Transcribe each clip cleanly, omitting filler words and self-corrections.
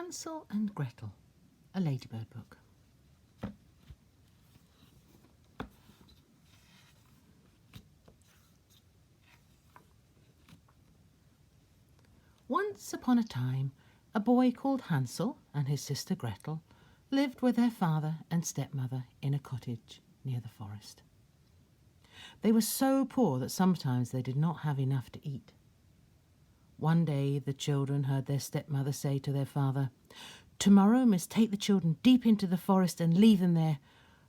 Hansel and Gretel, a Ladybird book. Once upon a time, a boy called Hansel and his sister Gretel lived with their father and stepmother in a cottage near the forest. They were so poor that sometimes they did not have enough to eat. One day the children heard their stepmother say to their father, "Tomorrow must take the children deep into the forest and leave them there,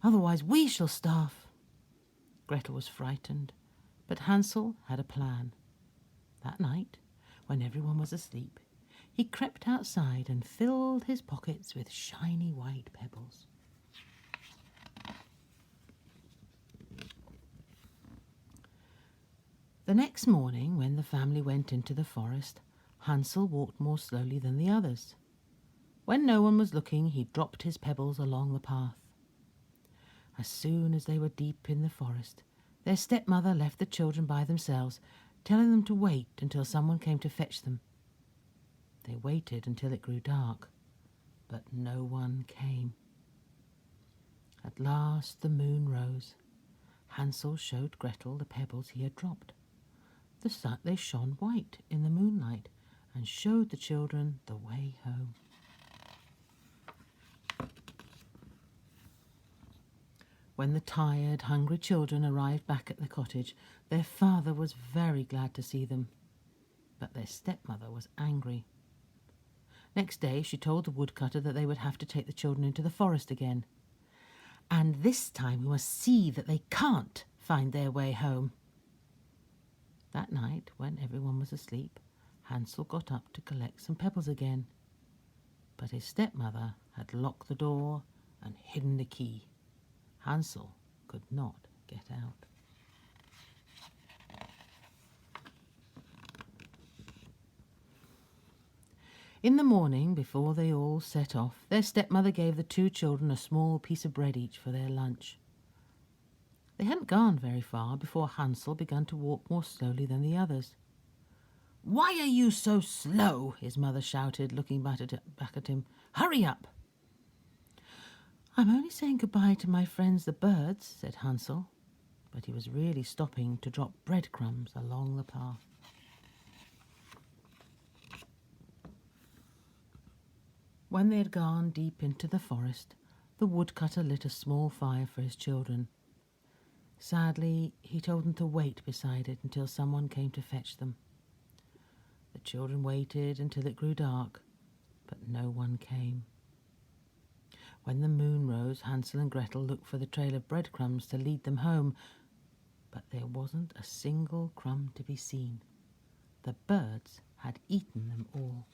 otherwise we shall starve." Gretel was frightened, but Hansel had a plan. That night, when everyone was asleep, he crept outside and filled his pockets with shiny white pebbles. The next morning, when the family went into the forest, Hansel walked more slowly than the others. When no one was looking, he dropped his pebbles along the path. As soon as they were deep in the forest, their stepmother left the children by themselves, telling them to wait until someone came to fetch them. They waited until it grew dark, but no one came. At last the moon rose. Hansel showed Gretel the pebbles he had dropped. They shone white in the moonlight and showed the children the way home. When the tired, hungry children arrived back at the cottage, their father was very glad to see them, but their stepmother was angry. Next day she told the woodcutter that they would have to take the children into the forest again. "And this time we must see that they can't find their way home." That night, when everyone was asleep, Hansel got up to collect some pebbles again. But his stepmother had locked the door and hidden the key. Hansel could not get out. In the morning, before they all set off, their stepmother gave the two children a small piece of bread each for their lunch. They hadn't gone very far before Hansel began to walk more slowly than the others. "Why are you so slow?" his mother shouted, looking back at him. "Hurry up!" "I'm only saying goodbye to my friends the birds," said Hansel, but he was really stopping to drop breadcrumbs along the path. When they had gone deep into the forest, the woodcutter lit a small fire for his children. Sadly, he told them to wait beside it until someone came to fetch them. The children waited until it grew dark, but no one came. When the moon rose, Hansel and Gretel looked for the trail of breadcrumbs to lead them home, but there wasn't a single crumb to be seen. The birds had eaten them all.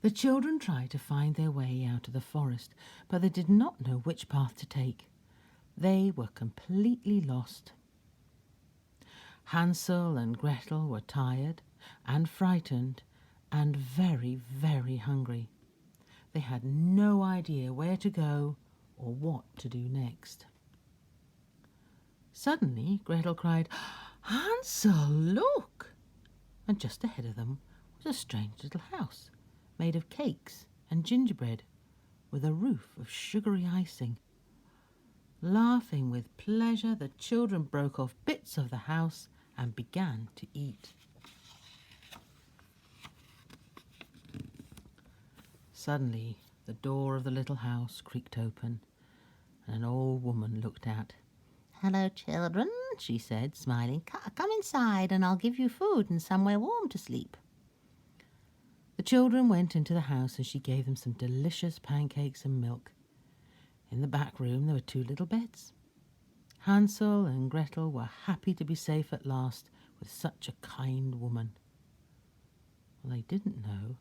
The children tried to find their way out of the forest, but they did not know which path to take. They were completely lost. Hansel and Gretel were tired and frightened and very, very hungry. They had no idea where to go or what to do next. Suddenly, Gretel cried, "Hansel, look!" And just ahead of them was a strange little house, made of cakes and gingerbread, with a roof of sugary icing. Laughing with pleasure, the children broke off bits of the house and began to eat. Suddenly, the door of the little house creaked open, and an old woman looked out. "Hello, children," she said, smiling. "Come inside and I'll give you food and somewhere warm to sleep." The children went into the house and she gave them some delicious pancakes and milk. In the back room there were two little beds. Hansel and Gretel were happy to be safe at last with such a kind woman. Well, they didn't know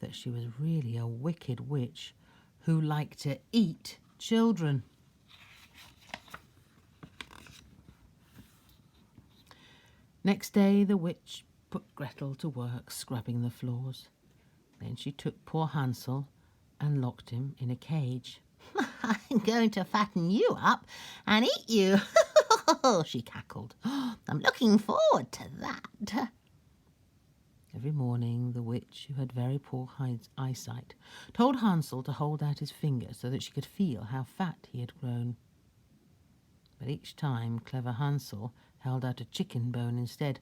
that she was really a wicked witch who liked to eat children. Next day the witch put Gretel to work scrubbing the floors. Then she took poor Hansel and locked him in a cage. "I'm going to fatten you up and eat you," she cackled. "I'm looking forward to that." Every morning the witch, who had very poor eyesight, told Hansel to hold out his finger so that she could feel how fat he had grown. But each time clever Hansel held out a chicken bone instead.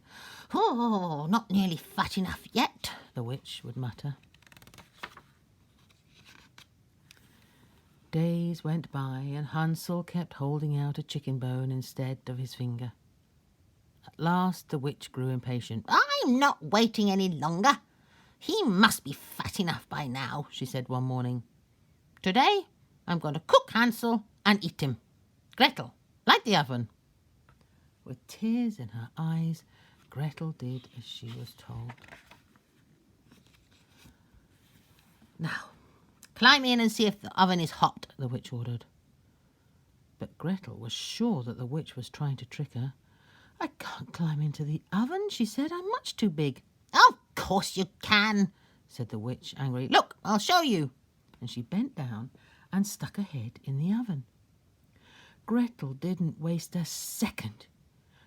"Oh, not nearly fat enough yet," the witch would mutter. Days went by and Hansel kept holding out a chicken bone instead of his finger. At last the witch grew impatient. "I'm not waiting any longer. He must be fat enough by now," she said one morning. "Today I'm going to cook Hansel and eat him. Gretel, light the oven." With tears in her eyes, Gretel did as she was told. "Now, climb in and see if the oven is hot," the witch ordered. But Gretel was sure that the witch was trying to trick her. "I can't climb into the oven," she said. "I'm much too big." "Of course you can," said the witch angrily. "Look, I'll show you." And she bent down and stuck her head in the oven. Gretel didn't waste a second.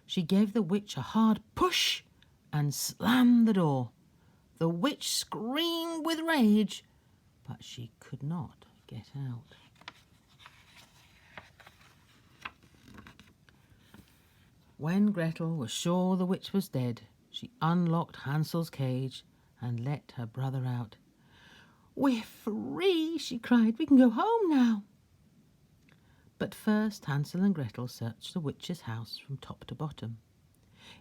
She gave the witch a hard push and slammed the door. The witch screamed with rage, but she could not get out. When Gretel was sure the witch was dead, she unlocked Hansel's cage and let her brother out. "We're free," she cried. "We can go home now." But first Hansel and Gretel searched the witch's house from top to bottom.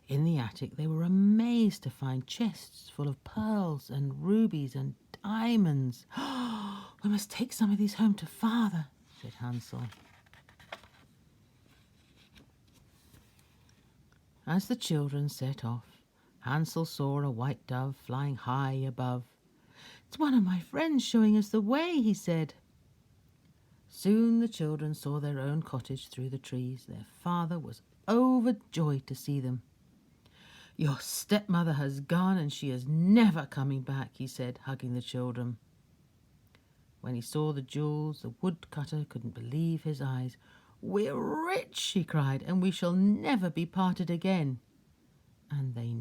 In the attic they were amazed to find chests full of pearls and rubies and diamonds. "We must take some of these home to father," said Hansel. As the children set off, Hansel saw a white dove flying high above. "It's one of my friends showing us the way," he said. Soon the children saw their own cottage through the trees. Their father was overjoyed to see them. "Your stepmother has gone and she is never coming back," he said, hugging the children. When he saw the jewels, the woodcutter couldn't believe his eyes. "We're rich," he cried, "and we shall never be parted again." And they